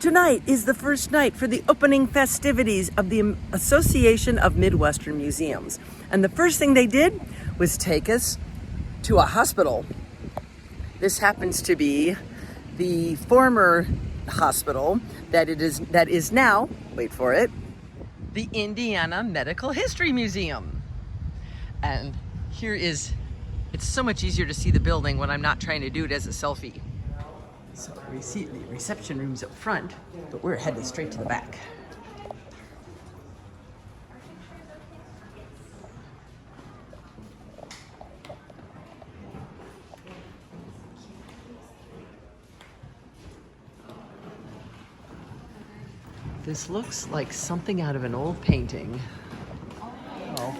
Tonight is the first night for the opening festivities of the Association of Midwestern Museums. And the first thing they did was take us to a hospital. This happens to be the former hospital that is now, wait for it, the Indiana Medical History Museum. And here is, it's so much easier to see the building when I'm not trying to do it as a selfie. So we see the reception room's up front, but we're headed straight to the back. This looks like something out of an old painting. Oh.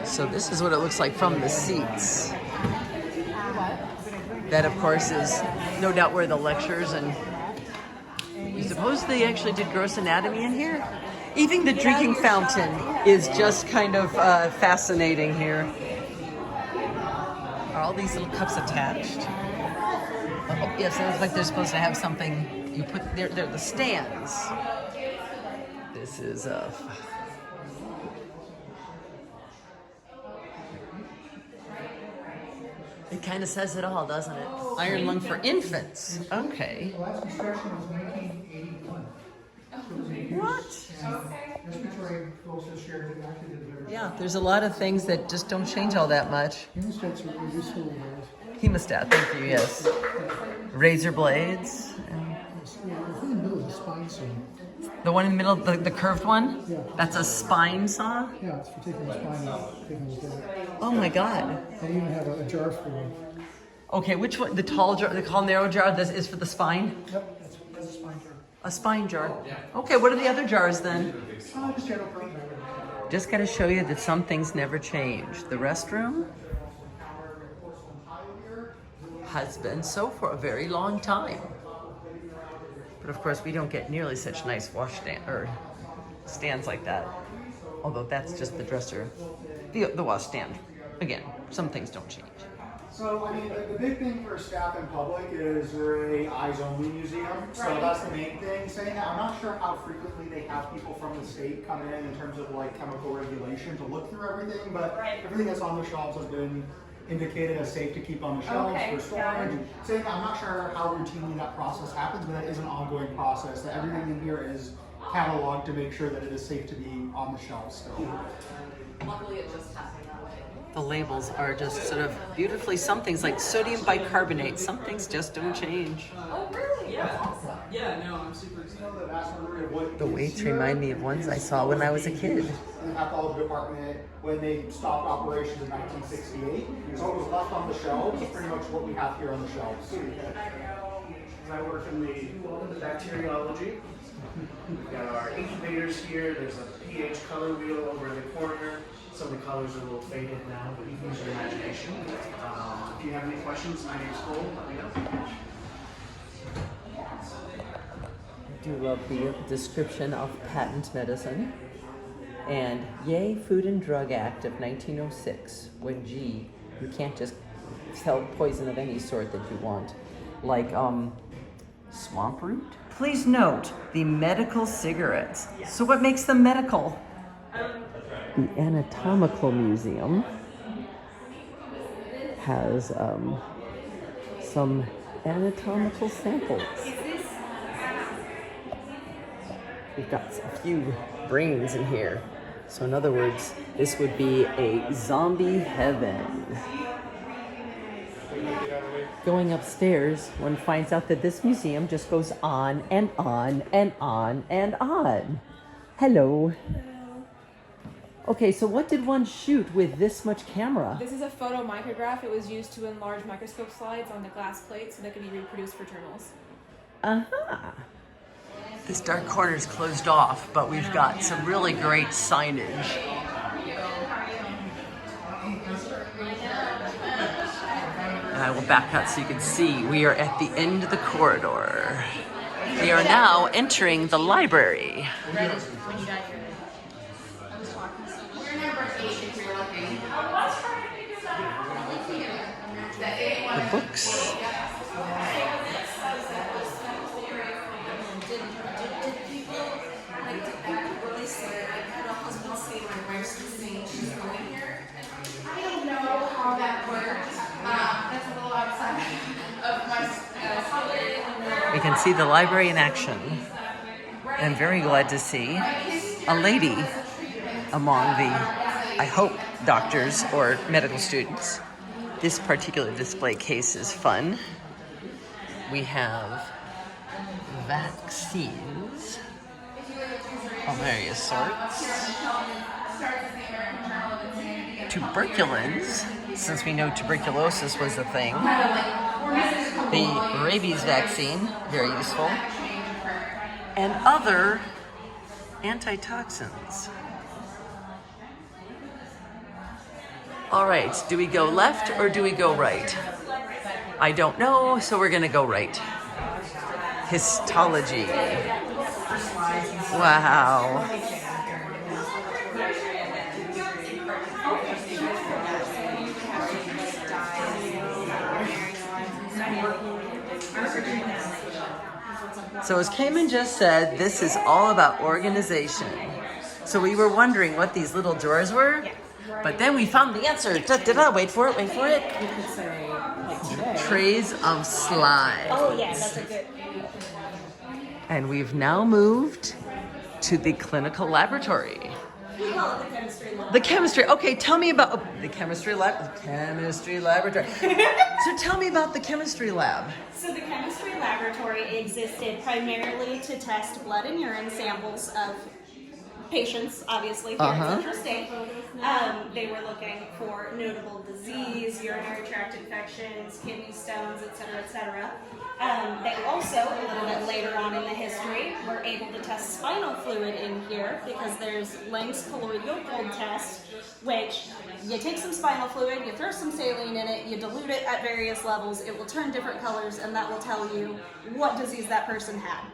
So this is what it looks like from the seats. That, of course, is no doubt where the lectures and you suppose they actually did gross anatomy in here? Even the drinking fountain is just kind of fascinating here. Are all these little cups attached? Oh, yes, it looks like they're supposed to have something you put, they're the stands. This is it kind of says it all, doesn't it? Iron lung for infants. Okay. The last inspection was 1981. What? Respiratory closest shared it actually did very Yeah, there's a lot of things that just don't change all that much. Hemostats are useful in those. Hemostat, thank you, yes. Razor blades. I think in the middle of the spine saw. The one in the middle, the curved one? Yeah. That's a spine saw? Yeah, it's for taking the spine out, taking the down. Oh my God. They even have a jar for them. Okay, which one? The tall jar, the tall narrow jar, this is for the spine? Yep, that's a spine jar. A spine jar. Okay, what are the other jars then? Just general purpose. Just gotta show you that some things never change. The restroom has been so for a very long time. But of course, we don't get nearly such nice wash stand or stands like that. Although that's just the dresser, the wash stand. Again, some things don't change. So, I mean, the big thing for staff and public is we're a eyes-only museum, so that's the main thing. Saying that, I'm not sure how frequently they have people from the state come in terms of like chemical regulation to look through everything, but everything that's on the shelves has been indicated as safe to keep on the shelves for storage. And saying that, I'm not sure how routinely that process happens, but that is an ongoing process, that everything in here is cataloged to make sure that it is safe to be on the shelves still. Luckily, it just happened that way. The labels are just sort of beautifully, some things like sodium bicarbonate, some things just don't change. Oh, really? Yeah. Awesome. Yeah, no, I'm super excited. The weights remind me of ones I saw when I was a kid. In the pathology department, when they stopped operations in 1968, so what was left on the shelves is pretty much what we have here on the shelves. I work in the bacteriology. We've got our incubators here. There's a pH color wheel over in the corner. Some of the colors are a little faded now, but you can use your imagination. If you have any questions, my name's Cole. Let me know. I do love the description of patent medicine. And yay, Food and Drug Act of 1906, when gee, you can't just sell poison of any sort that you want. Like swamp root? Please note the medical cigarettes. So what makes them medical? The Anatomical Museum has some anatomical samples. We've got a few brains in here. So in other words, this would be a zombie heaven. Going upstairs, one finds out that this museum just goes on and on and on and on. Hello. Okay, so what did one shoot with this much camera? This is a photomicrograph. It was used to enlarge microscope slides on the glass plates so they could be reproduced for journals. Uh-huh. This dark corner is closed off, but we've got some really great signage. And I will back out so you can see we are at the end of the corridor. We are now entering the library. The books. can see the library in action. I'm very glad to see a lady among the, I hope, doctors or medical students. This particular display case is fun. We have vaccines of various sorts. Tuberculins, since we know tuberculosis was a thing. The rabies vaccine, very useful. And other antitoxins. All right, do we go left or do we go right? I don't know, so we're gonna go right. Histology. Wow. So as Cayman just said, this is all about organization. So we were wondering what these little drawers were, but then we found the answer. Wait for it, wait for it. You could say, like today. Trays of slides. Oh, yeah, that's a good. And we've now moved to the clinical laboratory. We call it the chemistry lab. The chemistry. Okay, tell me about the chemistry lab. The chemistry laboratory. So tell me about the chemistry lab. So the chemistry laboratory existed primarily to test blood and urine samples of patients, obviously, here in Central State. They were looking for notable disease, urinary tract infections, kidney stones, etc., etc. They also, a little bit later on in the history, were able to test spinal fluid in here because there's Lang's colloidal gold test, which you take some spinal fluid, you throw some saline in it, you dilute it at various levels, it will turn different colors, and that will tell you what disease that person had.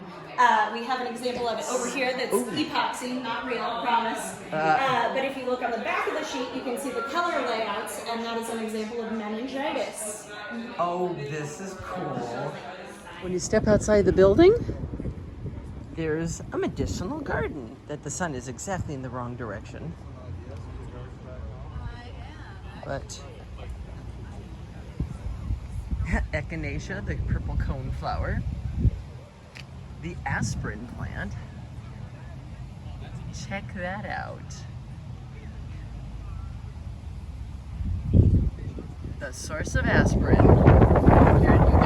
We have an example of it over here that's epoxy, not real, I promise. But if you look on the back of the sheet, you can see the color layouts, and that is an example of meningitis. Oh, this is cool. When you step outside the building, there's a medicinal garden that the sun is exactly in the wrong direction. But echinacea, the purple cone flower, the aspirin plant. Check that out. The source of aspirin here in